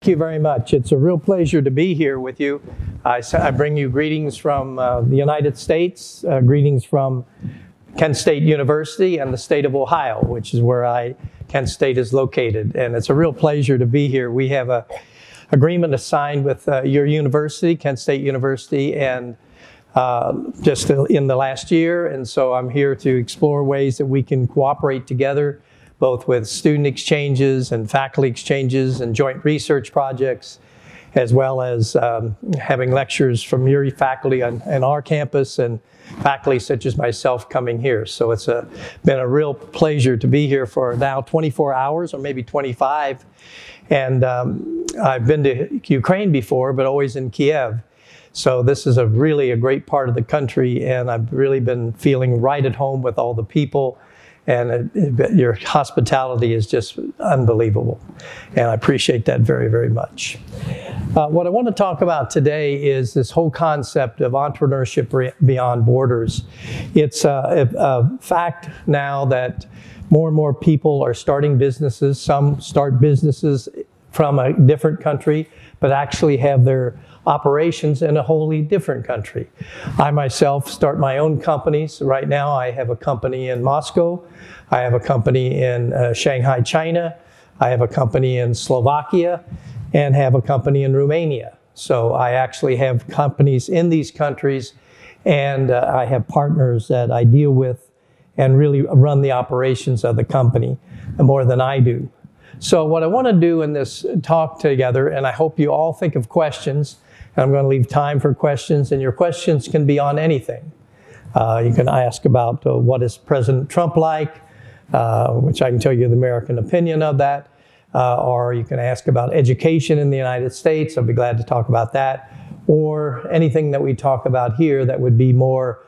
Thank you very much. It's a real pleasure to be here with you. I bring you greetings from the United States, greetings from Kent State University and the state of Ohio, which is where Kent State is located. And it's a real pleasure to be here. We have an agreement signed with your university, Kent State University, and just in the last year. And so I'm here to explore ways that we can cooperate together, both with student exchanges and faculty exchanges and joint research projects, as well as having lectures from your faculty on our campus and faculty such as myself coming here. So it's been a real pleasure to be here for now 24 hours or maybe 25. And I've been to Ukraine before, but always in Kiev. So this is really a great part of the country, and I've really been feeling right at home with all the people. And your hospitality is just unbelievable. And I appreciate that very, very much. What I want to talk about today is this whole concept of entrepreneurship beyond borders. It's a fact now that more and more people are starting businesses. Some start businesses from a different country, but actually have their operations in a wholly different country. I myself start my own companies. Right now I have a company in Moscow. I have a company in Shanghai, China. I have a company in Slovakia and have a company in Romania. So I actually have companies in these countries, and I have partners that I deal with and really run the operations of the company more than I do. So what I want to do in this talk together, and I hope you all think of questions, and I'm going to leave time for questions, and your questions can be on anything. You can ask about what is President Trump like, which I can tell you the American opinion of that, or you can ask about education in the United States. I'll be glad to talk about that, or anything that we talk about here that would be more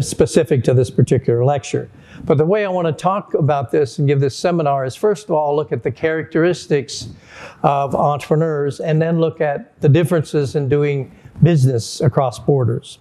specific to this particular lecture. But the way I want to talk about this and give this seminar is, first of all, look at the characteristics of entrepreneurs and then look at the differences in doing business across borders.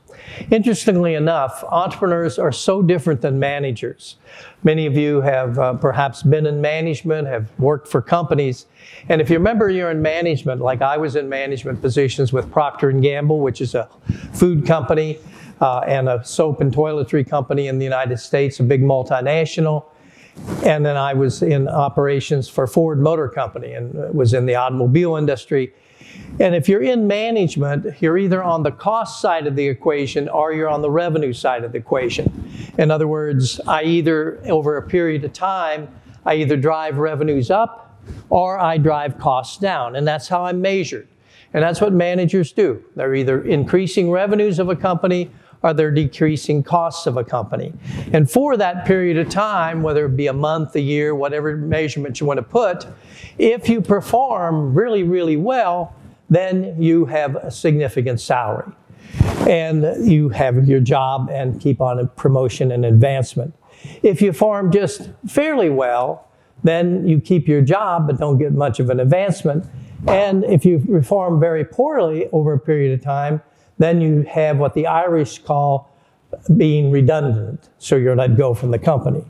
Interestingly enough, entrepreneurs are so different than managers. Many of you have perhaps been in management, have worked for companies. And if you remember you're in management, like I was in management positions with Procter & Gamble, which is a food company, and a soap and toiletry company in the United States, a big multinational. And then I was in operations for Ford Motor Company and was in the automobile industry. And if you're in management, you're either on the cost side of the equation or you're on the revenue side of the equation. In other words, over a period of time, I either drive revenues up or I drive costs down. And that's how I'm measured. And that's what managers do. They're either increasing revenues of a company or they're decreasing costs of a company. And for that period of time, whether it be a month, a year, whatever measurement you want to put, if you perform really, really well, then you have a significant salary. And you have your job and keep on a promotion and advancement. If you perform just fairly well, then you keep your job but don't get much of an advancement. And if you perform very poorly over a period of time, then you have what the Irish call being redundant. So you're let go from the company.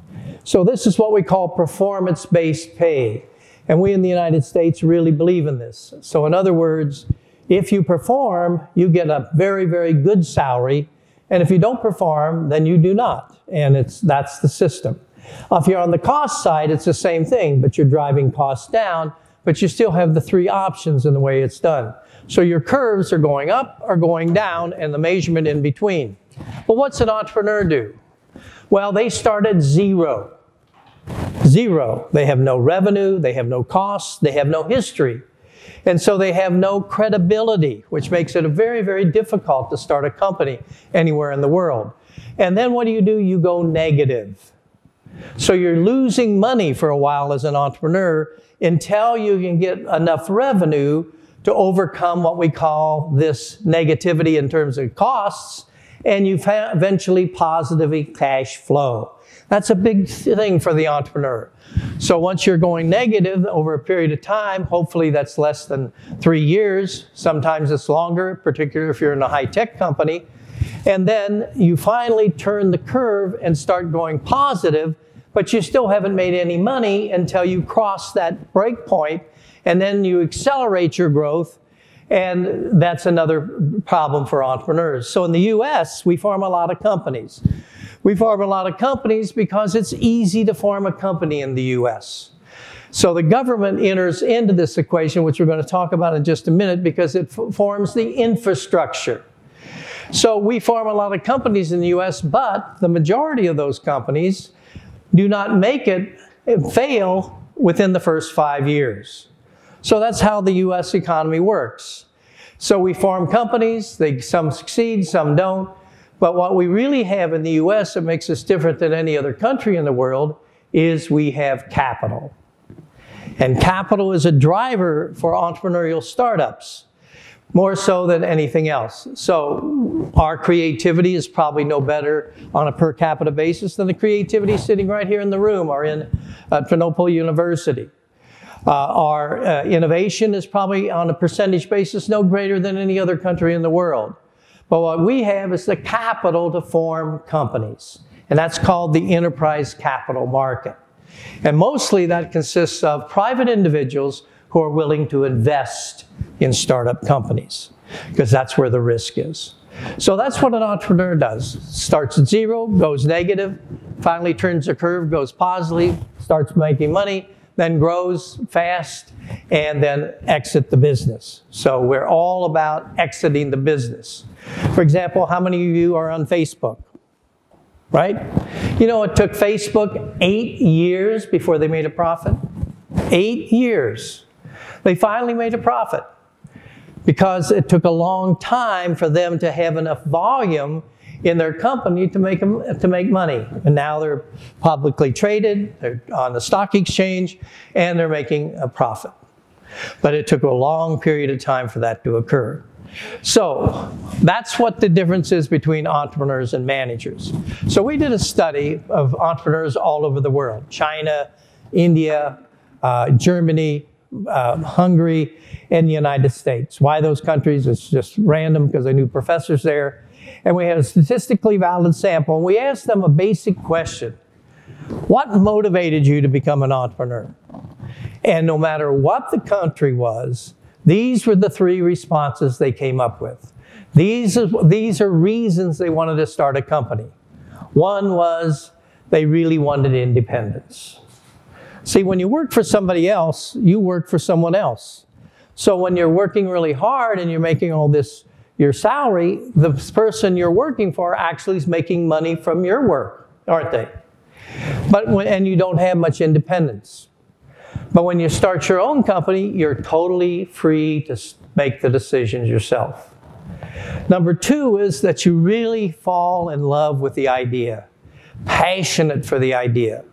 So this is what we call performance-based pay. And we in the United States really believe in this. So in other words, if you perform, you get a very, very good salary. And if you don't perform, then you do not. And that's the system. If you're on the cost side, it's the same thing, but you're driving costs down, but you still have the three options in the way it's done. So your curves are going up or going down and the measurement in between. But what's an entrepreneur do? Well, they start at zero. Zero. They have no revenue, they have no costs, they have no history. And so they have no credibility, which makes it very, very difficult to start a company anywhere in the world. And then what do? You go negative. So you're losing money for a while as an entrepreneur until you can get enough revenue to overcome what we call this negativity in terms of costs, and you eventually positively cash flow. That's a big thing for the entrepreneur. So once you're going negative over a period of time, hopefully that's less than 3 years, sometimes it's longer, particularly if you're in a high-tech company, and then you finally turn the curve and start going positive, but you still haven't made any money until you cross that break point and then you accelerate your growth, and that's another problem for entrepreneurs. So in the US, we form a lot of companies. We form a lot of companies because it's easy to form a company in the US. So the government enters into this equation, which we're going to talk about in just a minute, because it forms the infrastructure. So we form a lot of companies in the US, but the majority of those companies do not make it, fail within the first 5 years. So that's how the US economy works. So we form companies, some succeed, some don't. But what we really have in the US that makes us different than any other country in the world is we have capital. And capital is a driver for entrepreneurial startups, more so than anything else. So our creativity is probably no better on a per capita basis than the creativity sitting right here in the room or in Trinopolis University. Our innovation is probably on a percentage basis no greater than any other country in the world. But what we have is the capital to form companies. And that's called the enterprise capital market. And mostly that consists of private individuals who are willing to invest in startup companies, because that's where the risk is. So that's what an entrepreneur does. Starts at zero, goes negative, finally turns the curve, goes positive, starts making money, then grows fast, and then exit the business. So we're all about exiting the business. For example, how many of you are on Facebook? Right? You know, it took Facebook 8 years before they made a profit. 8 years. They finally made a profit because it took a long time for them to have enough volume in their company to make money. And now they're publicly traded, they're on the stock exchange, and they're making a profit. But it took a long period of time for that to occur. So that's what the difference is between entrepreneurs and managers. So we did a study of entrepreneurs all over the world: China, India, Germany, Hungary, and the United States. Why those countries? It's just random because I knew professors there. And we had a statistically valid sample, and we asked them a basic question: what motivated you to become an entrepreneur? And no matter what the country was, these were the 3 responses they came up with. These are reasons they wanted to start a company. One was they really wanted independence. See, when you work for somebody else, you work for someone else. So when you're working really hard and you're making all this, your salary, the person you're working for actually is making money from your work, aren't they? And you don't have much independence. But when you start your own company, you're totally free to make the decisions yourself. Number 2 is that you really fall in love with the idea, passionate for the idea.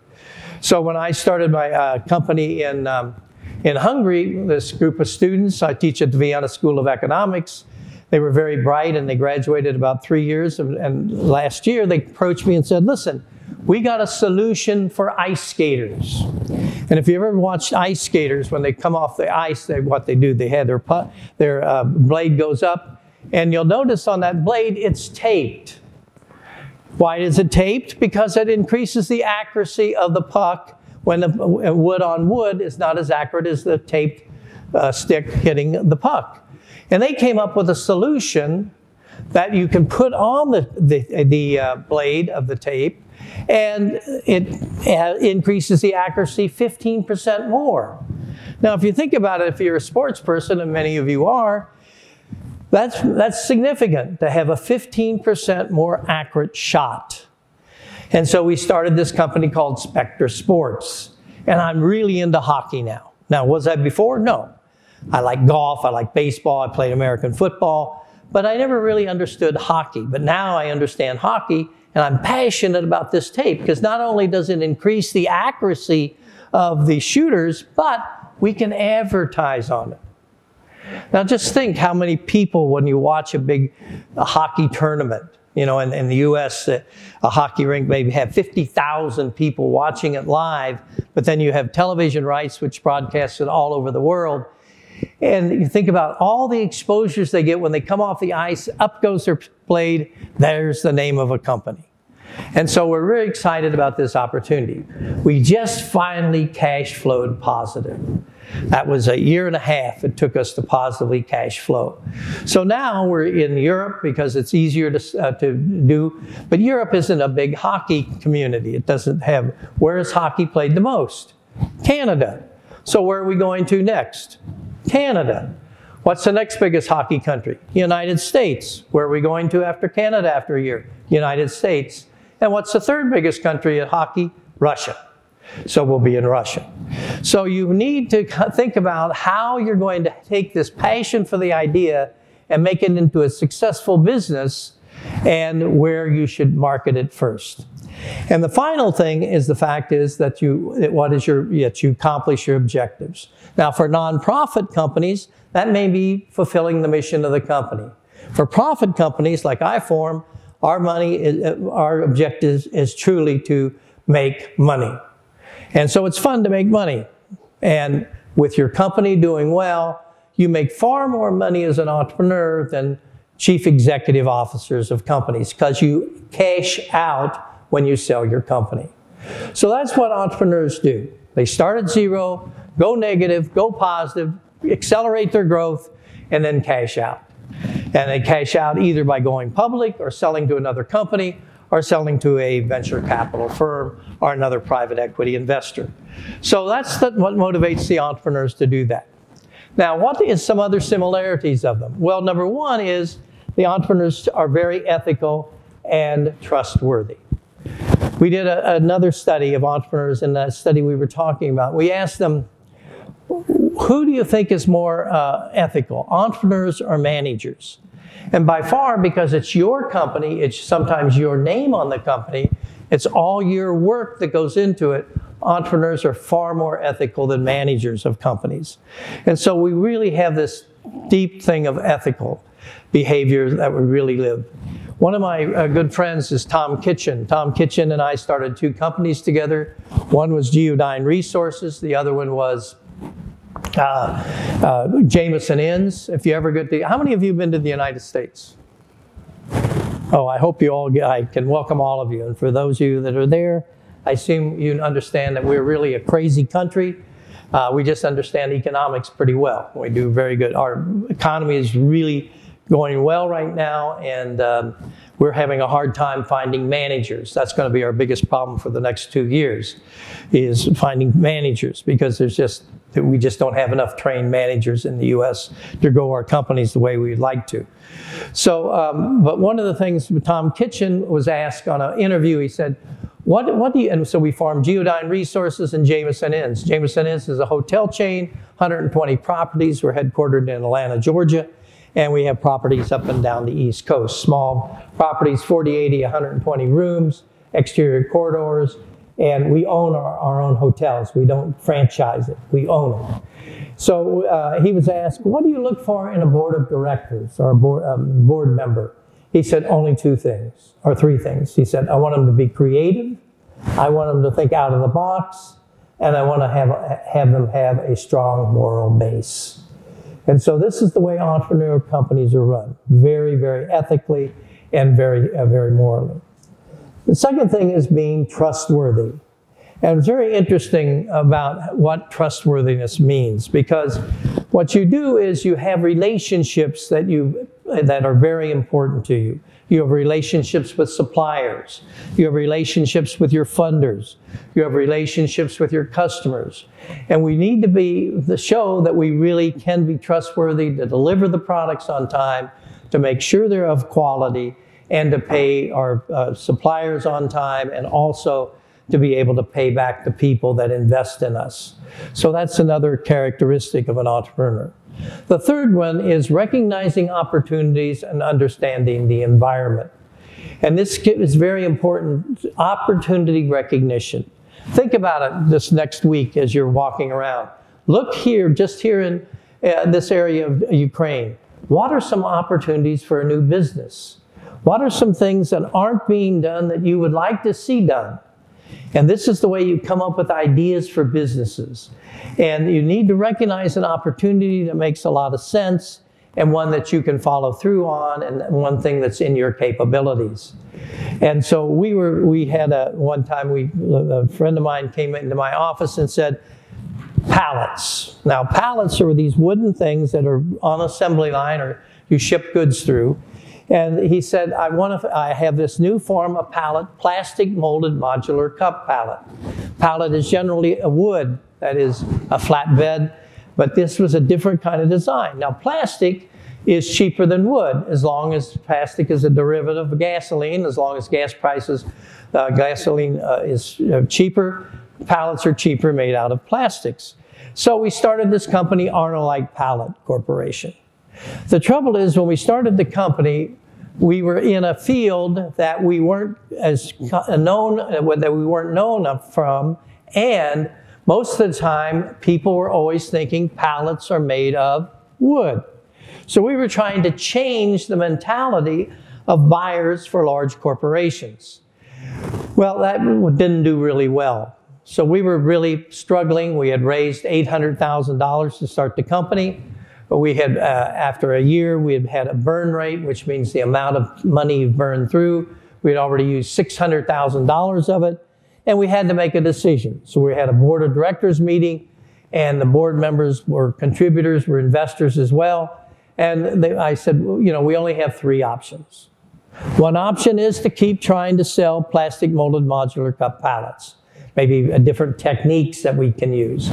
So when I started my company in Hungary, this group of students, I teach at the Vienna School of Economics. They were very bright and they graduated about 3 years. And last year they approached me and said, listen, we got a solution for ice skaters. And if you ever watched ice skaters, when they come off the ice, what they do, they have their blade goes up, and you'll notice on that blade, it's taped. Why is it taped? Because it increases the accuracy of the puck when the wood on wood is not as accurate as the taped stick hitting the puck. And they came up with a solution that you can put on the blade of the tape, and it increases the accuracy 15% more. Now, if you think about it, if you're a sports person, and many of you are, that's significant to have a 15% more accurate shot. And so we started this company called Spectre Sports. And I'm really into hockey now. Now, was I before? No. I like golf, I like baseball, I played American football, but I never really understood hockey. But now I understand hockey, and I'm passionate about this tape, because not only does it increase the accuracy of the shooters, but we can advertise on it. Now just think how many people, when you watch a hockey tournament, you know, in the US, a hockey rink maybe have 50,000 people watching it live, but then you have television rights which broadcast it all over the world. And you think about all the exposures they get when they come off the ice, up goes their blade, there's the name of a company. And so we're really excited about this opportunity. We just finally cash flowed positive. That was a year and a half it took us to positively cash flow. So now we're in Europe because it's easier to do, but Europe isn't a big hockey community. It doesn't have, where is hockey played the most? Canada. So where are we going to next? Canada. What's the next biggest hockey country? United States. Where are we going to after Canada after a year? United States. And what's the third biggest country at hockey? Russia. So we'll be in Russia. So you need to think about how you're going to take this passion for the idea and make it into a successful business, and where you should market it first. And the final thing is the fact is that you accomplish your objectives. Now for nonprofit companies, that may be fulfilling the mission of the company. For profit companies like iForm, our objective is truly to make money. And so it's fun to make money. And with your company doing well, you make far more money as an entrepreneur than chief executive officers of companies, because you cash out when you sell your company. So that's what entrepreneurs do. They start at zero, go negative, go positive, accelerate their growth, and then cash out. And they cash out either by going public or selling to another company or selling to a venture capital firm or another private equity investor. So that's what motivates the entrepreneurs to do that. Now, what is some other similarities of them? Well, number one is the entrepreneurs are very ethical and trustworthy. We did another study of entrepreneurs in that study we were talking about. We asked them, who do you think is more ethical, entrepreneurs or managers? And by far, because it's your company, it's sometimes your name on the company, it's all your work that goes into it, entrepreneurs are far more ethical than managers of companies. And so we really have this deep thing of ethical behavior that we really live. One of my good friends is Tom Kitchen. Tom Kitchen and I started two companies together. One was Geodyne Resources, the other one was Jameson Inns. If you ever get to, how many of you have been to the United States? Oh, I hope you all get, I can welcome all of you. And for those of you that are there, I assume you understand that we're really a crazy country. We just understand economics pretty well. We do very good. Our economy is really going well right now, and we're having a hard time finding managers. That's going to be our biggest problem for the next 2 years, is finding managers, because we just don't have enough trained managers in the U.S. to grow our companies the way we'd like to. So, but one of the things Tom Kitchen was asked on an interview, he said, what do you, and so we formed Geodyne Resources and Jameson Inns. Jameson Inns is a hotel chain, 120 properties. We're headquartered in Atlanta, Georgia. And we have properties up and down the East Coast. Small properties, 40, 80, 120 rooms, exterior corridors, and we own our own hotels. We don't franchise it, we own it. So he was asked, what do you look for in a board of directors or a board member? He said only two things, or three things. He said, I want them to be creative, I want them to think out of the box, and I want to have them have a strong moral base. And so this is the way entrepreneur companies are run, very, very ethically and very, very morally. The second thing is being trustworthy. And it's very interesting about what trustworthiness means, because what you do is you have relationships that are very important to you. You have relationships with suppliers. You have relationships with your funders. You have relationships with your customers. And we need to show that we really can be trustworthy to deliver the products on time, to make sure they're of quality, and to pay our suppliers on time, and also to be able to pay back the people that invest in us. So that's another characteristic of an entrepreneur. The third one is recognizing opportunities and understanding the environment. And this is very important, opportunity recognition. Think about it this next week as you're walking around. Look here, just here in this area of Ukraine. What are some opportunities for a new business? What are some things that aren't being done that you would like to see done? And this is the way you come up with ideas for businesses. And you need to recognize an opportunity that makes a lot of sense, and one that you can follow through on, and one thing that's in your capabilities. And so one time a friend of mine came into my office and said, pallets. Now, pallets are these wooden things that are on an assembly line or you ship goods through. And he said, I have this new form of pallet, plastic molded modular cup pallet. Pallet is generally a wood, that is a flat bed, but this was a different kind of design. Now, plastic is cheaper than wood, as long as plastic is a derivative of gasoline, as long as gas prices, gasoline is cheaper, pallets are cheaper made out of plastics. So we started this company, Arnolite Pallet Corporation. The trouble is, when we started the company, we were in a field that we weren't as known, that we weren't known from, and most of the time, people were always thinking pallets are made of wood. So we were trying to change the mentality of buyers for large corporations. Well, that didn't do really well. So we were really struggling. We had raised $800,000 to start the company. But we had, after a year, we had had a burn rate, which means the amount of money you burned through. We had already used $600,000 of it, and we had to make a decision. So we had a board of directors meeting, and the board members were contributors, were investors as well. And I said, well, we only have 3 options. One option is to keep trying to sell plastic molded modular cup pallets, maybe different techniques that we can use.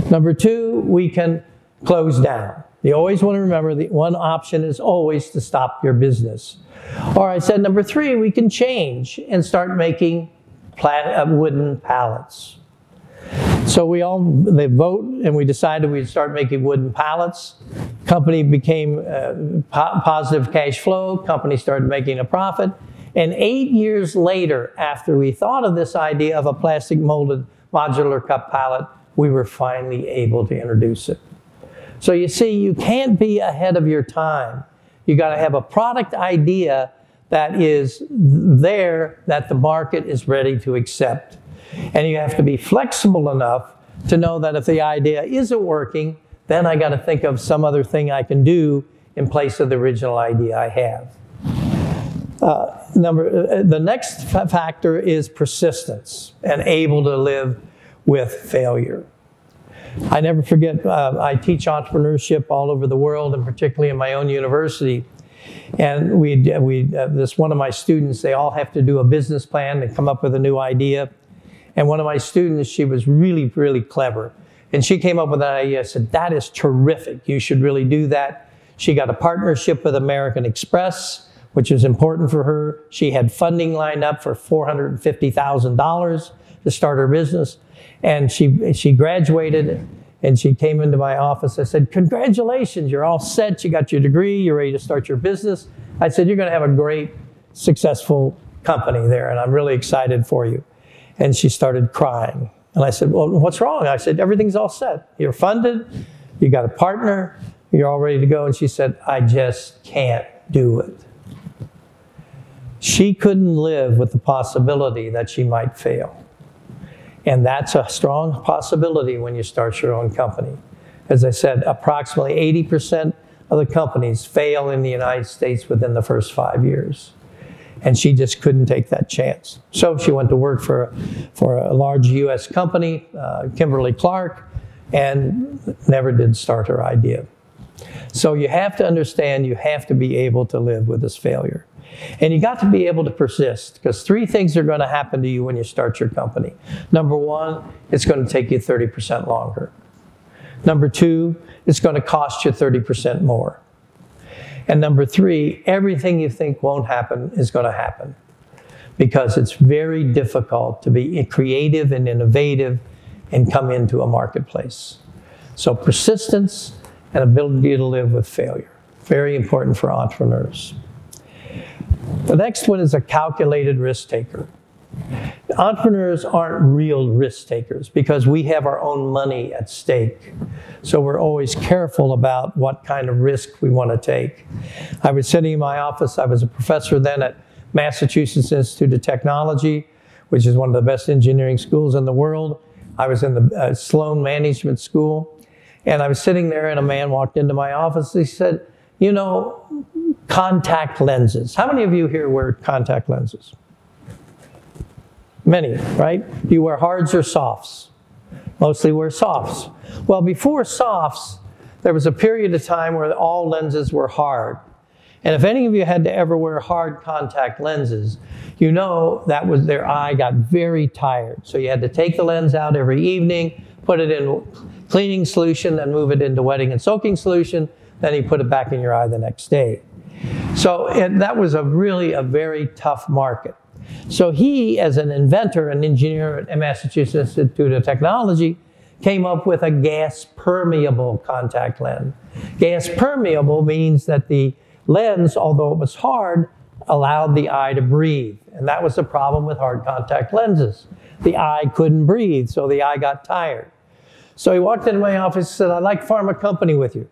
Number 2, we can close down. You always want to remember that one option is always to stop your business. Or I said, number 3, we can change and start making wooden pallets. So they vote, and we decided we'd start making wooden pallets. Company became positive cash flow. Company started making a profit. And 8 years later, after we thought of this idea of a plastic molded modular cup pallet, we were finally able to introduce it. So you see, you can't be ahead of your time. You got to have a product idea that is there, that the market is ready to accept. And you have to be flexible enough to know that if the idea isn't working, then I got to think of some other thing I can do in place of the original idea I have. The next factor is persistence and able to live with failure. I never forget, I teach entrepreneurship all over the world, and particularly in my own university. And this one of my students, they all have to do a business plan and come up with a new idea. And one of my students, she was really, really clever. And she came up with an idea. I said, that is terrific. You should really do that. She got a partnership with American Express, which was important for her. She had funding lined up for $450,000 to start her business. And she graduated, and she came into my office. I said, congratulations, you're all set. You got your degree. You're ready to start your business. I said, you're going to have a great, successful company there, and I'm really excited for you. And she started crying. And I said, well, what's wrong? I said, everything's all set. You're funded. You got a partner. You're all ready to go. And she said, I just can't do it. She couldn't live with the possibility that she might fail. And that's a strong possibility when you start your own company. As I said, approximately 80% of the companies fail in the United States within the first 5 years. And she just couldn't take that chance. So she went to work for a large US company, Kimberly-Clark, and never did start her idea. So you have to understand, you have to be able to live with this failure. And you got to be able to persist, because 3 things are going to happen to you when you start your company. Number 1, it's going to take you 30% longer. Number 2, it's going to cost you 30% more. And number 3, everything you think won't happen is going to happen, because it's very difficult to be creative and innovative and come into a marketplace. So persistence and ability to live with failure, very important for entrepreneurs. The next one is a calculated risk taker. Entrepreneurs aren't real risk takers because we have our own money at stake. So we're always careful about what kind of risk we want to take. I was sitting in my office. I was a professor then at Massachusetts Institute of Technology, which is one of the best engineering schools in the world. I was in the Sloan Management School. And I was sitting there, and a man walked into my office. He said, you know, contact lenses. How many of you here wear contact lenses? Many, right? Do you wear hards or softs? Mostly wear softs. Well, before softs, there was a period of time where all lenses were hard. And if any of you had to ever wear hard contact lenses, you know that was their eye got very tired. So you had to take the lens out every evening, put it in cleaning solution, then move it into wetting and soaking solution, then you put it back in your eye the next day. So that was really a very tough market. So he, as an inventor and engineer at Massachusetts Institute of Technology, came up with a gas-permeable contact lens. Gas-permeable means that the lens, although it was hard, allowed the eye to breathe. And that was the problem with hard contact lenses. The eye couldn't breathe, so the eye got tired. So he walked into my office and said, I'd like to form a company with you.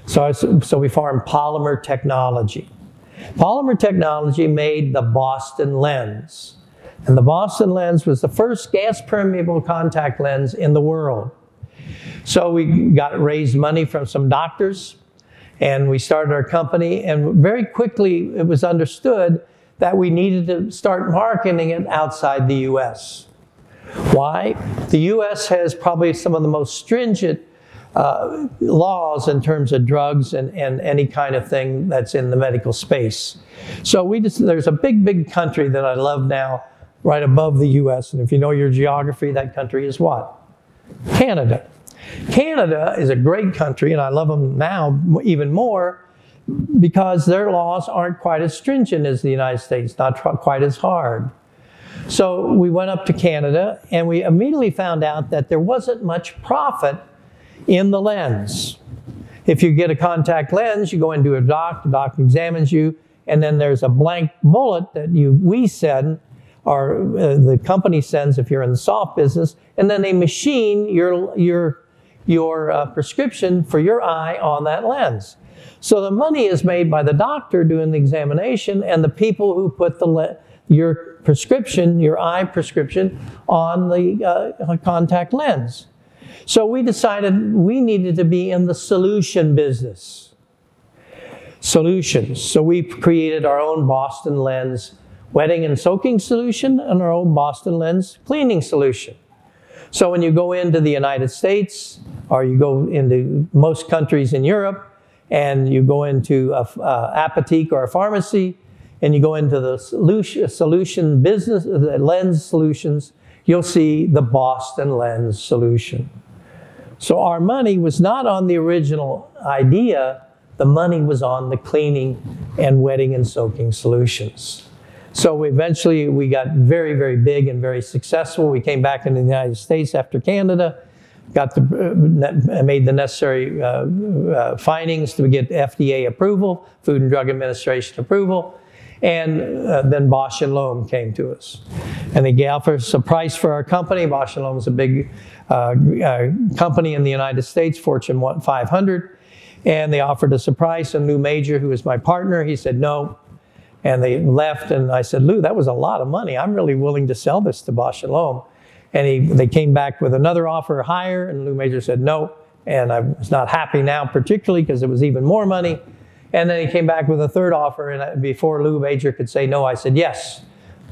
So we formed Polymer Technology. Polymer Technology made the Boston lens. And the Boston lens was the first gas-permeable contact lens in the world. So we raised money from some doctors, and we started our company, and very quickly it was understood that we needed to start marketing it outside the US. Why? The US has probably some of the most stringent laws in terms of drugs and any kind of thing that's in the medical space. So there's a big country that I love now, right above the US, and if you know your geography, that country is what? Canada. Canada is a great country, and I love them now even more because their laws aren't quite as stringent as the United States, not quite as hard. So we went up to Canada, and we immediately found out that there wasn't much profit in the lens. If you get a contact lens, you go into a doc, the doc examines you, and then there's a blank bullet that we send, or the company sends if you're in the soft business, and then they machine your prescription for your eye on that lens. So the money is made by the doctor doing the examination and the people who put your prescription, your eye prescription, on the contact lens. So we decided we needed to be in the solution business. Solutions. So we created our own Boston lens wetting and soaking solution and our own Boston lens cleaning solution. So when you go into the United States, or you go into most countries in Europe, and you go into a apotheke or a pharmacy, and you go into the solution business, the lens solutions, you'll see the Boston lens solution. So our money was not on the original idea, the money was on the cleaning and wetting and soaking solutions. So eventually we got very big and very successful. We came back into the United States after Canada, made the necessary findings to get FDA approval, Food and Drug Administration approval, and then Bausch & Lomb came to us. And they offered us a price for our company. Bausch & Lomb is a big company in the United States, Fortune 500, and they offered us a price, and Lou Major, who was my partner, he said no. And they left, and I said, Lou, that was a lot of money. I'm really willing to sell this to Bausch & Lomb. And they came back with another offer higher, and Lou Major said no. And I was not happy now, particularly because it was even more money. And then he came back with a third offer, and before Lou Major could say no, I said, yes,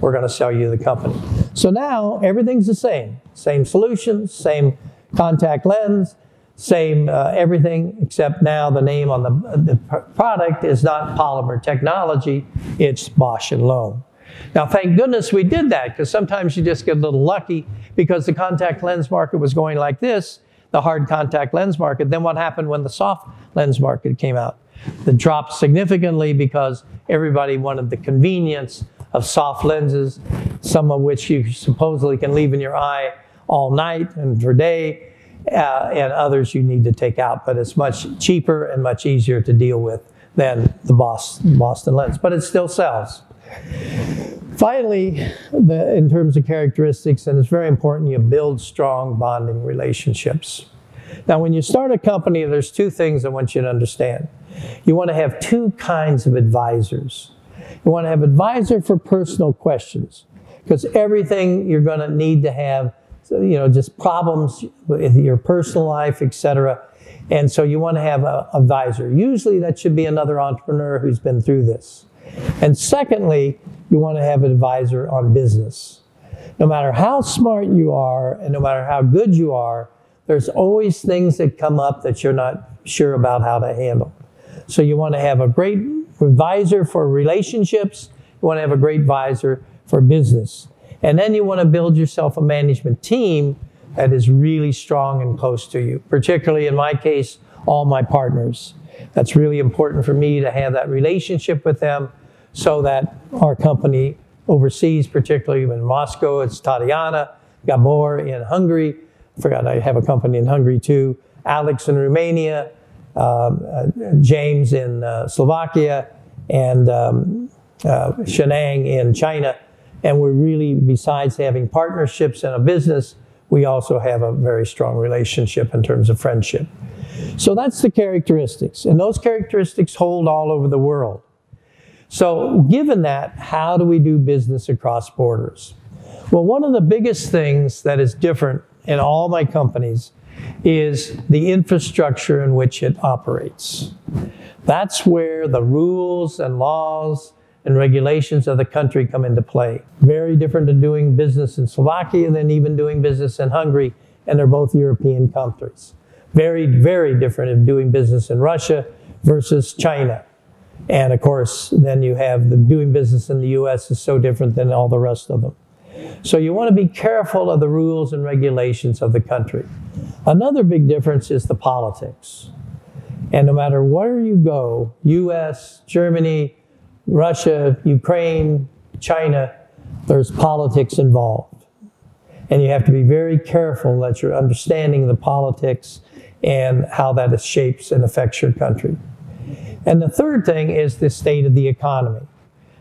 we're going to sell you the company. So now everything's the same. Same solutions, same contact lens, same everything, except now the name on the product is not Polymer Technology, it's Bausch & Lomb. Now, thank goodness we did that, because sometimes you just get a little lucky because the contact lens market was going like this, the hard contact lens market. Then what happened when the soft lens market came out? It dropped significantly because everybody wanted the convenience of soft lenses, some of which you supposedly can leave in your eye all night and for day, and others you need to take out. But it's much cheaper and much easier to deal with than the Boston lens, but it still sells. Finally, in terms of characteristics, and it's very important, you build strong bonding relationships. Now, when you start a company, there's two things I want you to understand. You want to have two kinds of advisors. You want to have an advisor for personal questions, because everything you're going to need to have, just problems with your personal life, etc. And so you want to have an advisor. Usually that should be another entrepreneur who's been through this. And secondly, you want to have an advisor on business. No matter how smart you are and no matter how good you are, there's always things that come up that you're not sure about how to handle. So you want to have a great advisor for relationships. You want to have a great advisor for business. And then you want to build yourself a management team that is really strong and close to you. Particularly in my case, all my partners. That's really important for me to have that relationship with them so that our company overseas, particularly in Moscow, it's Tatiana, Gabor in Hungary. I forgot I have a company in Hungary too. Alex in Romania, James in Slovakia, and Shenang in China. And we're really, besides having partnerships in a business, we also have a very strong relationship in terms of friendship. So that's the characteristics. And those characteristics hold all over the world. So given that, how do we do business across borders? Well, one of the biggest things that is different in all my companies is the infrastructure in which it operates. That's where the rules and laws and regulations of the country come into play. Very different than doing business in Slovakia than even doing business in Hungary, and they're both European countries. Very, very different in doing business in Russia versus China. And of course, then you have the doing business in the US is so different than all the rest of them. So you want to be careful of the rules and regulations of the country. Another big difference is the politics. And no matter where you go, US, Germany, Russia, Ukraine, China, there's politics involved. And you have to be very careful that you're understanding the politics and how that shapes and affects your country. And the third thing is the state of the economy.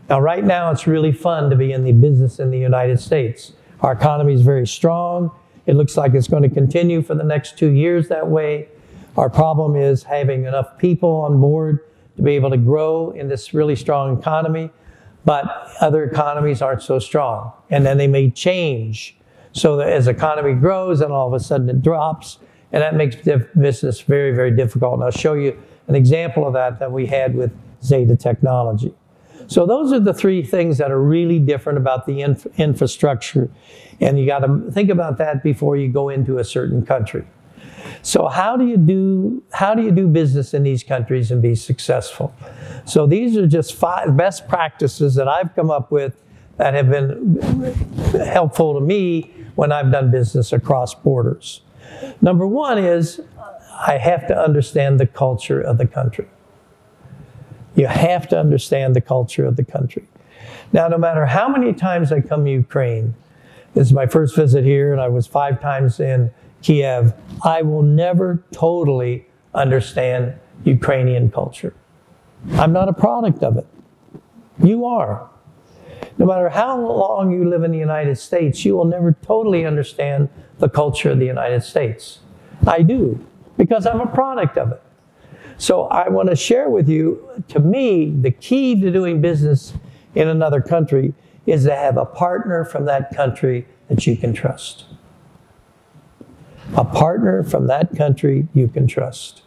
Now, right now, it's really fun to be in the business in the United States. Our economy is very strong. It looks like it's going to continue for the next 2 years that way. Our problem is having enough people on board to be able to grow in this really strong economy, but other economies aren't so strong. And then they may change. So that as the economy grows, and all of a sudden it drops, and that makes business very, very difficult. And I'll show you an example of that we had with Zeta Technology. So those are the three things that are really different about the infrastructure. And you got to think about that before you go into a certain country. So how do you do business in these countries and be successful? So these are just 5 best practices that I've come up with that have been helpful to me when I've done business across borders. Number 1 is I have to understand the culture of the country. You have to understand the culture of the country. Now, no matter how many times I come to Ukraine, this is my first visit here, and I was 5 times in Kiev, I will never totally understand Ukrainian culture. I'm not a product of it. You are. No matter how long you live in the United States, you will never totally understand the culture of the United States. I do, because I'm a product of it. So I want to share with you, to me, the key to doing business in another country is to have a partner from that country that you can trust. A partner from that country you can trust.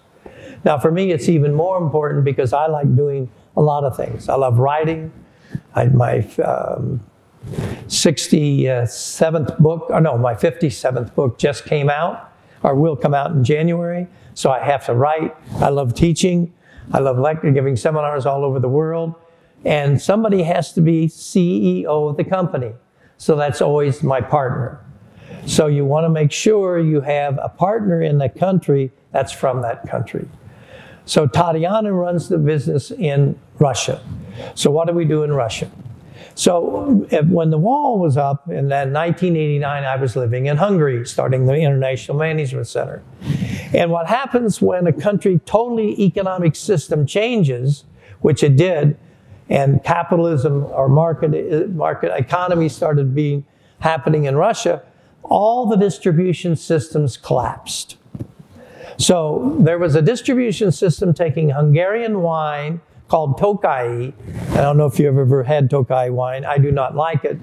Now, for me, it's even more important because I like doing a lot of things. I love writing. My 67th book, or no, my 57th book just came out, or will come out in January. So I have to write. I love teaching. I love giving seminars all over the world. And somebody has to be CEO of the company. So that's always my partner. So you want to make sure you have a partner in the country that's from that country. So Tatiana runs the business in Russia. So what do we do in Russia? So when the wall was up in 1989, I was living in Hungary, starting the International Management Center. And what happens when a country totally economic system changes, which it did, and capitalism or market economy started happening in Russia, all the distribution systems collapsed. So there was a distribution system taking Hungarian wine called Tokai. I don't know if you've ever had Tokai wine. I do not like it,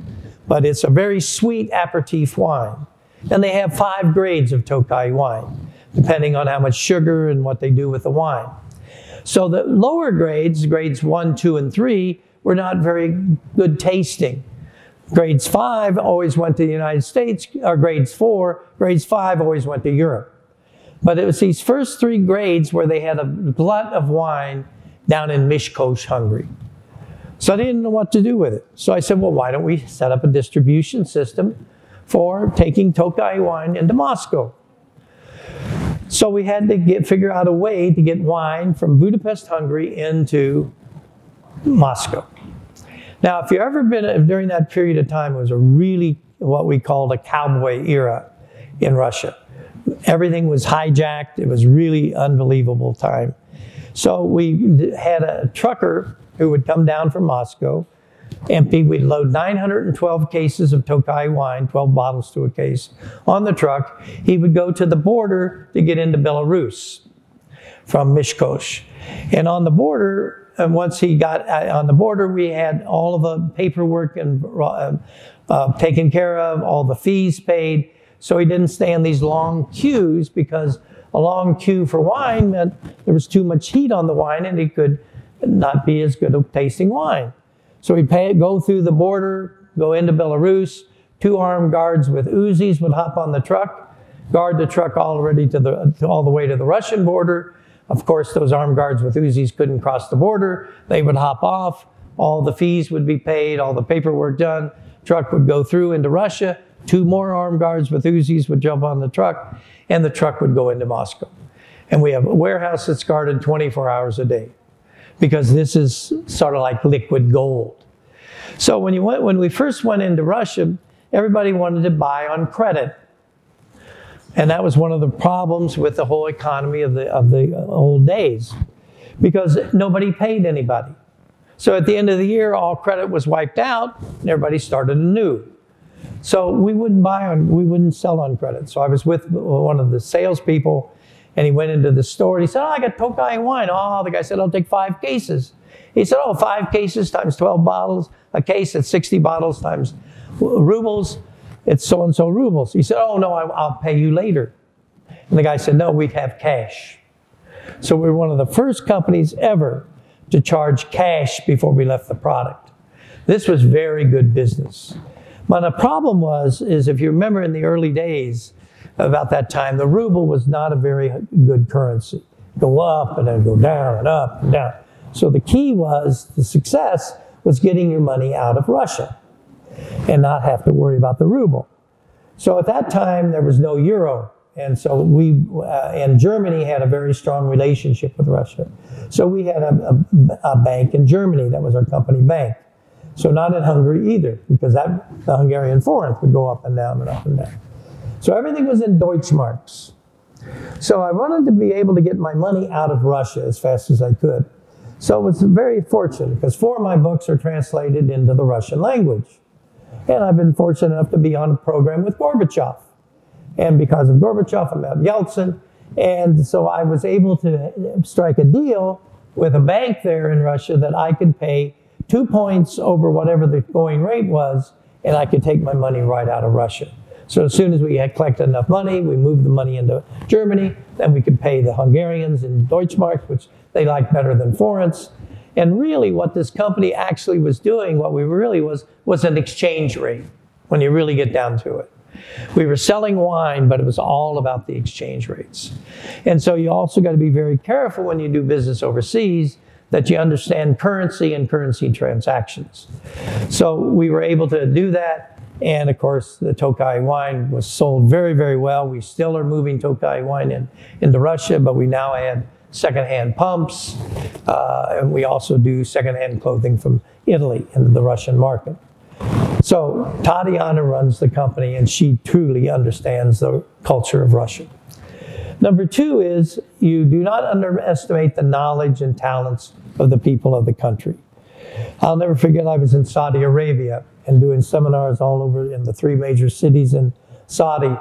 but it's a very sweet aperitif wine. And they have 5 grades of Tokai wine, depending on how much sugar and what they do with the wine. So the lower grades, grades 1, 2, and 3, were not very good tasting. Grades 5 always went to the United States, or grades 4. Grades 5 always went to Europe. But it was these first 3 grades where they had a glut of wine down in Miskolc, Hungary. So I didn't know what to do with it. So I said, well, why don't we set up a distribution system for taking Tokaj wine into Moscow? So we had to figure out a way to get wine from Budapest, Hungary into Moscow. Now, if you've ever been, during that period of time, it was a really, what we called a cowboy era in Russia. Everything was hijacked. It was really unbelievable time. So we had a trucker who would come down from Moscow, empty. We'd load 912 cases of Tokaj wine, 12 bottles to a case, on the truck. He would go to the border to get into Belarus from Miskolc. And on the border, and once he got on the border, we had all of the paperwork and taken care of, all the fees paid. So he didn't stay in these long queues, because a long queue for wine meant there was too much heat on the wine and it could not be as good a tasting wine. So he'd go through the border, go into Belarus. 2 armed guards with Uzis would hop on the truck, guard the truck all the way to the Russian border. Of course, those armed guards with Uzis couldn't cross the border. They would hop off. All the fees would be paid, all the paperwork done. Truck would go through into Russia. 2 more armed guards with Uzis would jump on the truck, and the truck would go into Moscow. And we have a warehouse that's guarded 24 hours a day, because this is sort of like liquid gold. So when we first went into Russia, everybody wanted to buy on credit. And that was one of the problems with the whole economy of the old days, because nobody paid anybody. So at the end of the year, all credit was wiped out, and everybody started anew. So we wouldn't sell on credit. So I was with one of the salespeople, and he went into the store, and he said, oh, I got Tokaj wine. Oh, the guy said, I'll take 5 cases. He said, oh, 5 cases times 12 bottles, a case at 60 bottles times rubles. It's so-and-so rubles. He said, oh, no, I'll pay you later. And the guy said, no, we have cash. So we were one of the first companies ever to charge cash before we left the product. This was very good business. But the problem is if you remember in the early days, about that time, the ruble was not a very good currency. Go up and then go down and up and down. So the key was, the success was getting your money out of Russia and not have to worry about the ruble. So at that time, there was no euro. And so we, and Germany had a very strong relationship with Russia. So we had a bank in Germany. That was our company bank. So not in Hungary either, because the Hungarian forint would go up and down and up and down. So everything was in Deutschmarks. So I wanted to be able to get my money out of Russia as fast as I could. So it was very fortunate, because 4 of my books are translated into the Russian language. And I've been fortunate enough to be on a program with Gorbachev. And because of Gorbachev, I met Yeltsin. And so I was able to strike a deal with a bank there in Russia that I could pay 2 points over whatever the going rate was, and I could take my money right out of Russia. So as soon as we had collected enough money, we moved the money into Germany, then we could pay the Hungarians in Deutschmark, which they liked better than forints. And really what this company actually was doing, what we really was an exchange rate, when you really get down to it. We were selling wine, but it was all about the exchange rates. And so you also got to be very careful when you do business overseas, that you understand currency and currency transactions. So we were able to do that. And of course, the Tokaj wine was sold very, very well. We still are moving Tokaj wine into Russia, but we now add secondhand pumps. And we also do secondhand clothing from Italy into the Russian market. So Tatiana runs the company, and she truly understands the culture of Russia. Number 2 is, you do not underestimate the knowledge and talents of the people of the country. I'll never forget, I was in Saudi Arabia and doing seminars all over in the 3 major cities in Saudi.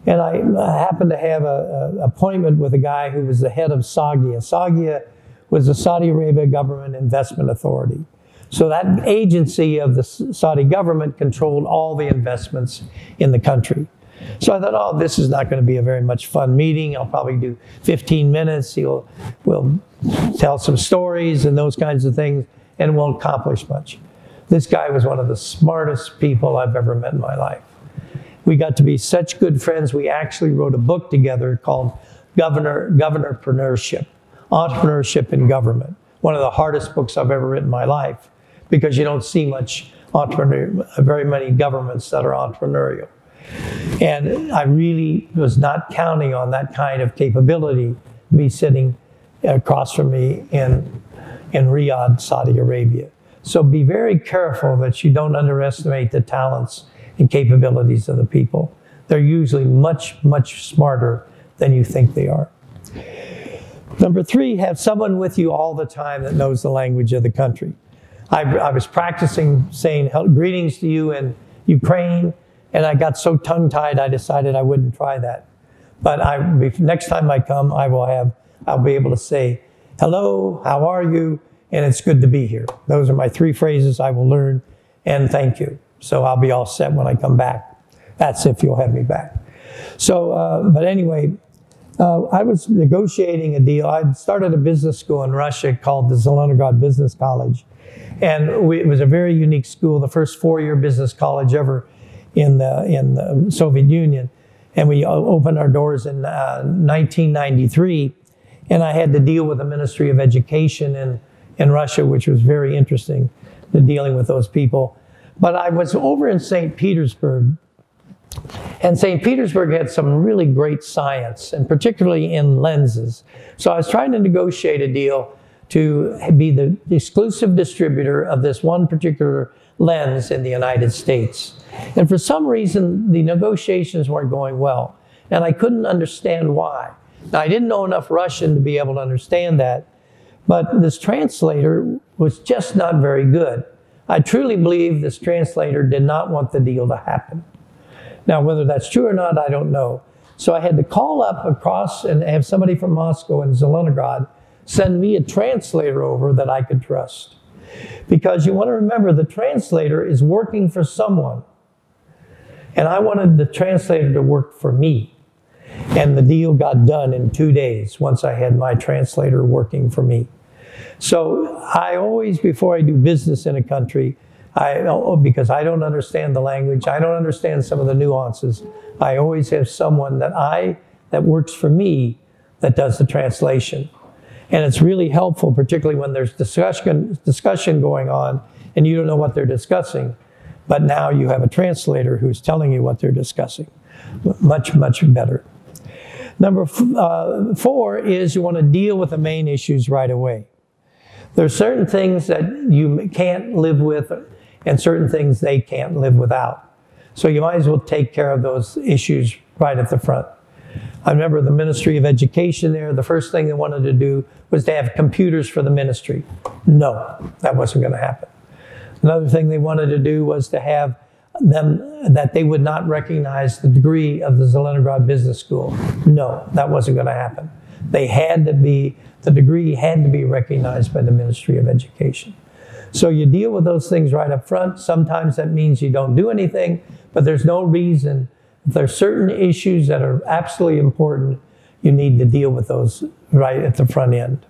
And I happened to have an appointment with a guy who was the head of SAGIA. SAGIA was the Saudi Arabia Government Investment Authority. So that agency of the Saudi government controlled all the investments in the country. So I thought, oh, this is not going to be a very much fun meeting. I'll probably do 15 minutes. We'll tell some stories and those kinds of things, and won't accomplish much. This guy was one of the smartest people I've ever met in my life. We got to be such good friends. We actually wrote a book together called Entrepreneurship, Entrepreneurship in Government. One of the hardest books I've ever written in my life, because you don't see very many governments that are entrepreneurial. And I really was not counting on that kind of capability to be sitting across from me in Riyadh, Saudi Arabia. So be very careful that you don't underestimate the talents and capabilities of the people. They're usually much, much smarter than you think they are. Number 3, have someone with you all the time that knows the language of the country. I was practicing saying greetings to you in Ukraine, and I got so tongue-tied I decided I wouldn't try that. But next time I come, I'll be able to say, hello, how are you? And it's good to be here. Those are my 3 phrases I will learn, and thank you. So I'll be all set when I come back. That's if you'll have me back. So, but anyway, I was negotiating a deal. I started a business school in Russia called the Zelenograd Business College. And it was a very unique school, the first 4-year business college ever in the Soviet Union. And we opened our doors in 1993. And I had to deal with the Ministry of Education in Russia, which was very interesting, dealing with those people. But I was over in St. Petersburg. And St. Petersburg had some really great science, and particularly in lenses. So I was trying to negotiate a deal to be the exclusive distributor of this one particular lens in the United States. And for some reason, the negotiations weren't going well. And I couldn't understand why. Now, I didn't know enough Russian to be able to understand that. But this translator was just not very good. I truly believe this translator did not want the deal to happen. Now, whether that's true or not, I don't know. So I had to call up across and have somebody from Moscow and Zelenograd send me a translator over that I could trust. Because you want to remember, the translator is working for someone. And I wanted the translator to work for me. And the deal got done in 2 days once I had my translator working for me. So I always, before I do business in a country, because I don't understand the language, I don't understand some of the nuances, I always have someone that works for me that does the translation. And it's really helpful, particularly when there's discussion going on and you don't know what they're discussing. But now you have a translator who's telling you what they're discussing. Much, much better. Number 4 is you want to deal with the main issues right away. There are certain things that you can't live with and certain things they can't live without. So you might as well take care of those issues right at the front. I remember the Ministry of Education there, the first thing they wanted to do was to have computers for the ministry. No, that wasn't going to happen. Another thing they wanted to do was to have that they would not recognize the degree of the Zelenograd Business School. No, that wasn't going to happen. The degree had to be recognized by the Ministry of Education. So you deal with those things right up front. Sometimes that means you don't do anything, but there's no reason. If there's certain issues that are absolutely important, you need to deal with those right at the front end.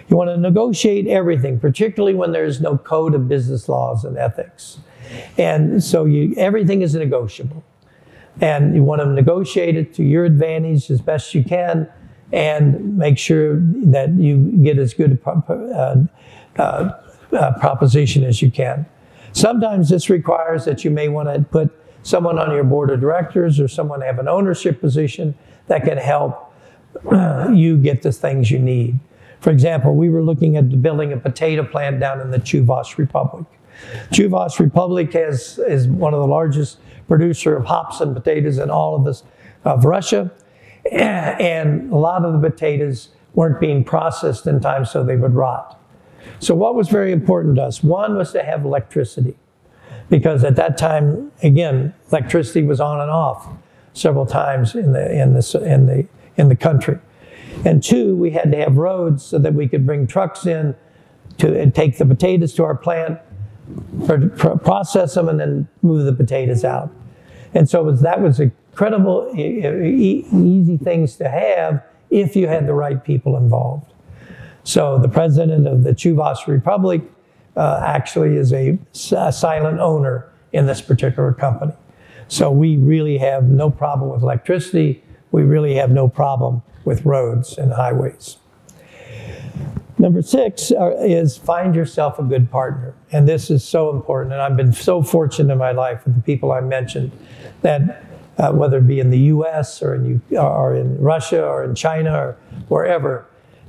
You want to negotiate everything, particularly when there's no code of business laws and ethics. And so everything is negotiable. And you want to negotiate it to your advantage as best you can and make sure that you get as good a proposition as you can. Sometimes this requires that you may want to put someone on your board of directors or someone have an ownership position that can help you get the things you need. For example, we were looking at building a potato plant down in the Chuvas Republic. Chuvas Republic is one of the largest producer of hops and potatoes in all of Russia. And a lot of the potatoes weren't being processed in time, so they would rot. So what was very important to us? One was to have electricity. Because at that time, again, electricity was on and off several times in the country. And 2, we had to have roads so that we could bring trucks in to take the potatoes to our plant, process them, and then move the potatoes out. And so that was incredible, easy things to have if you had the right people involved. So the president of the Chuvas Republic actually is a silent owner in this particular company. So we really have no problem with electricity. We really have no problem with roads and highways. Number 6 is find yourself a good partner. And this is so important. And I've been so fortunate in my life with the people I mentioned that whether it be in the US or in Russia or in China or wherever,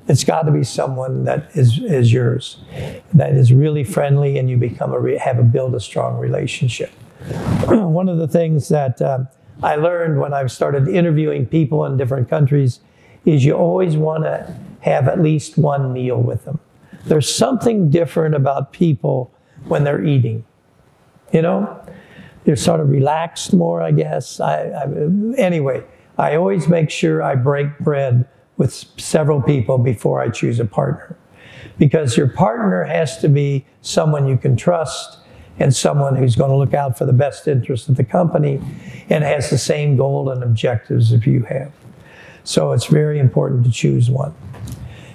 it's got to be someone that is yours, that is really friendly, and you build a strong relationship. One of the things that I learned when I started interviewing people in different countries is you always want to have at least one meal with them. There's something different about people when they're eating. You know, they're sort of relaxed more, I guess. Anyway, I always make sure I break bread with several people before I choose a partner. Because your partner has to be someone you can trust and someone who's going to look out for the best interest of the company and has the same goal and objectives as you have. So it's very important to choose one.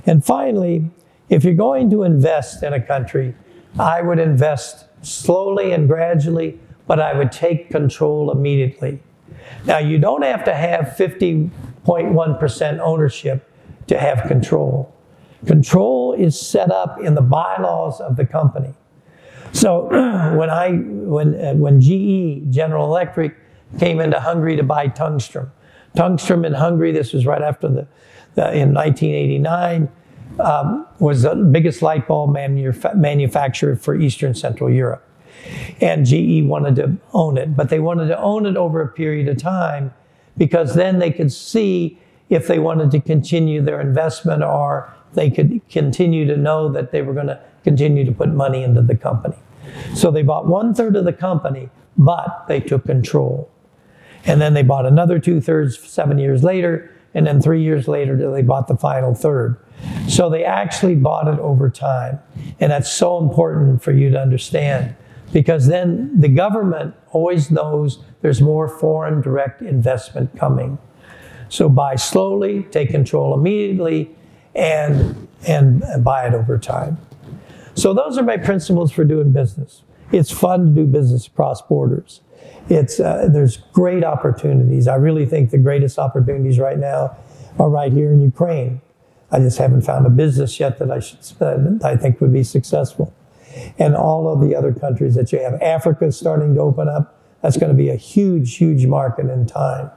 And finally, if you're going to invest in a country, I would invest slowly and gradually, but I would take control immediately. Now, you don't have to have 50.1% ownership to have control. Control is set up in the bylaws of the company. So when GE, General Electric, came into Hungary to buy tungsten in Hungary, this was right after in 1989, was the biggest light bulb manufacturer for Eastern Central Europe. And GE wanted to own it, but they wanted to own it over a period of time because then they could see if they wanted to continue their investment or they could continue to know that they were going to continue to put money into the company. So they bought 1/3 of the company, but they took control. And then they bought another 2/3 7 years later, and then 3 years later they bought the final third. So they actually bought it over time. And that's so important for you to understand, because then the government always knows there's more foreign direct investment coming. So buy slowly, take control immediately, and buy it over time. So those are my principles for doing business. It's fun to do business across borders. There's great opportunities. I really think the greatest opportunities right now are right here in Ukraine. I just haven't found a business yet that I think would be successful. And all of the other countries that you have. Africa's starting to open up. That's going to be a huge, huge market in time.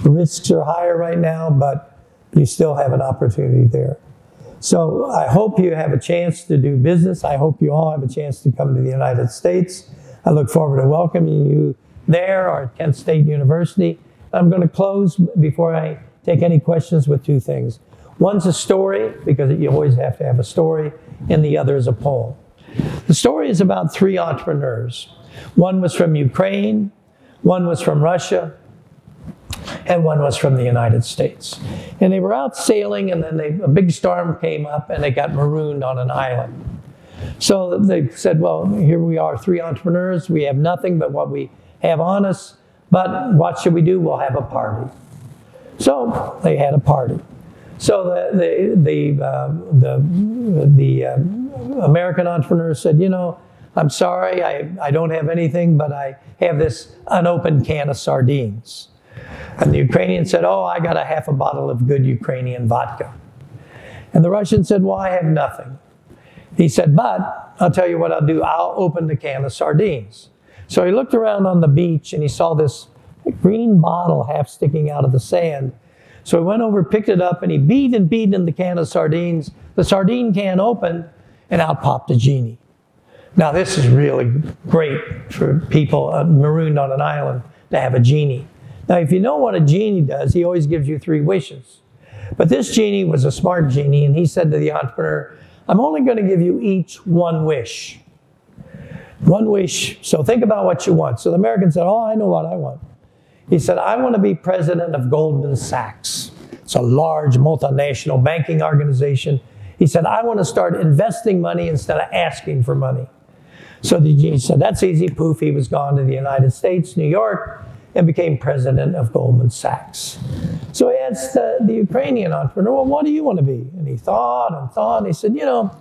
The risks are higher right now, but you still have an opportunity there. So I hope you have a chance to do business. I hope you all have a chance to come to the United States. I look forward to welcoming you there or at Kent State University. I'm going to close before I take any questions with 2 things. One's a story, because you always have to have a story, and the other is a poem. The story is about 3 entrepreneurs. One was from Ukraine, one was from Russia, and one was from the United States. And they were out sailing, and then a big storm came up, and they got marooned on an island. So they said, well, here we are, 3 entrepreneurs. We have nothing but what we have on us, but what should we do? We'll have a party. So they had a party. So the American entrepreneur said, you know, I'm sorry, I don't have anything, but I have this unopened can of sardines. And the Ukrainian said, oh, I got a half a bottle of good Ukrainian vodka. And the Russian said, well, I have nothing. He said, but I'll tell you what I'll do. I'll open the can of sardines. So he looked around on the beach and he saw this green bottle half sticking out of the sand. So he went over, picked it up, and he beat in the can of sardines. The sardine can opened, and out popped a genie. Now this is really great for people marooned on an island to have a genie. Now if you know what a genie does, he always gives you 3 wishes. But this genie was a smart genie, and he said to the entrepreneur, I'm only going to give you each 1 wish. 1 wish, so think about what you want. So the American said, oh, I know what I want. He said, I want to be president of Goldman Sachs. It's a large multinational banking organization. He said, I want to start investing money instead of asking for money. So the genie said, that's easy. Poof, he was gone to the United States, New York, and became president of Goldman Sachs. So he asked the Ukrainian entrepreneur, well, what do you want to be? And he thought and thought, and he said, you know,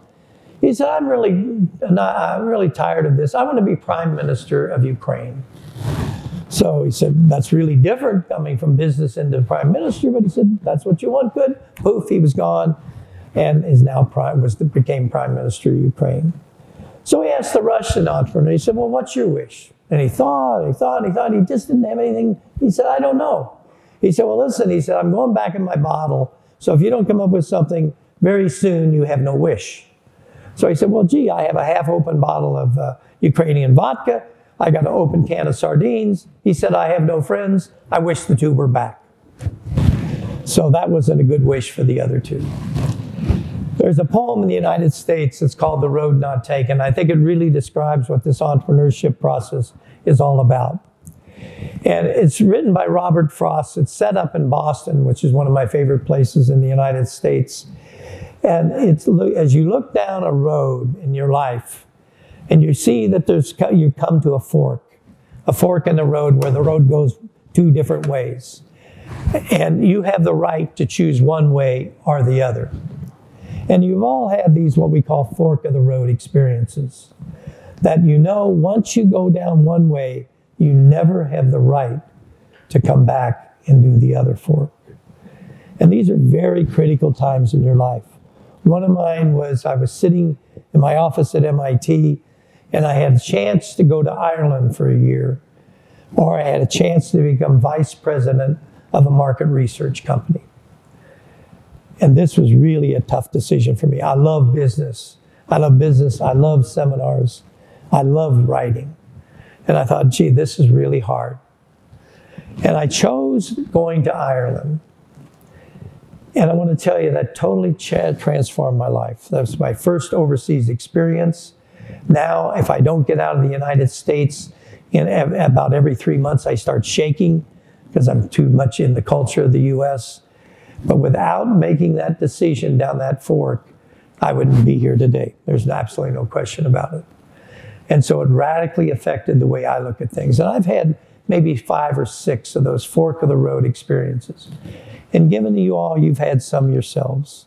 He said, I'm really tired of this. I want to be Prime Minister of Ukraine. So he said, that's really different coming from business into Prime Minister, but he said, that's what you want, good. Poof, he was gone and is now became Prime Minister of Ukraine. So he asked the Russian entrepreneur, he said, well, what's your wish? And he thought, he just didn't have anything. He said, I don't know. He said, well, listen, he said, I'm going back in my bottle. So if you don't come up with something very soon, you have no wish. So he said, well, gee, I have a half-open bottle of Ukrainian vodka. I got an open can of sardines. He said, I have no friends. I wish the two were back. So that wasn't a good wish for the other two. There's a poem in the United States that's called The Road Not Taken. I think it really describes what this entrepreneurship process is all about. And it's written by Robert Frost. It's set up in Boston, which is one of my favorite places in the United States. And as you look down a road in your life, and you see that you come to a fork in the road where the road goes two different ways. And you have the right to choose one way or the other. And you've all had these, what we call fork of the road experiences. That you know, once you go down one way, you never have the right to come back and do the other fork. And these are very critical times in your life. One of mine was, I was sitting in my office at MIT, and I had a chance to go to Ireland for a year, or I had a chance to become vice president of a market research company. And this was really a tough decision for me. I love business. I love seminars. I love writing. And I thought, gee, this is really hard. And I chose going to Ireland. And I want to tell you that totally transformed my life. That was my first overseas experience. Now, if I don't get out of the United States, about every 3 months I start shaking because I'm too much in the culture of the U.S. But without making that decision down that fork, I wouldn't be here today. There's absolutely no question about it. And so it radically affected the way I look at things. And I've had maybe 5 or 6 of those fork of the road experiences. And given to you all, you've had some yourselves.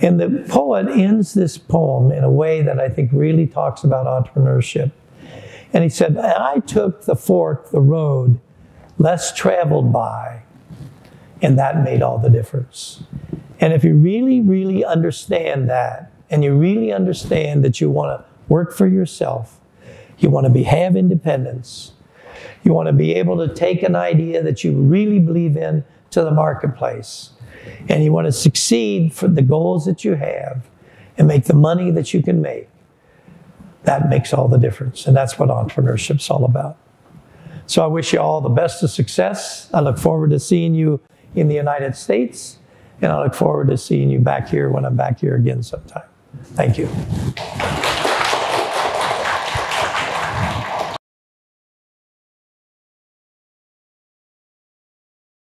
And the poet ends this poem in a way that I think really talks about entrepreneurship. And he said, I took the fork, the road, less traveled by, and that made all the difference. And if you really, really understand that, and you really understand that you want to work for yourself, you want to have independence, you want to be able to take an idea that you really believe in to the marketplace, and you want to succeed for the goals that you have and make the money that you can make, that makes all the difference. And that's what entrepreneurship's all about. So I wish you all the best of success. I look forward to seeing you in the United States, and I look forward to seeing you back here when I'm back here again sometime. Thank you.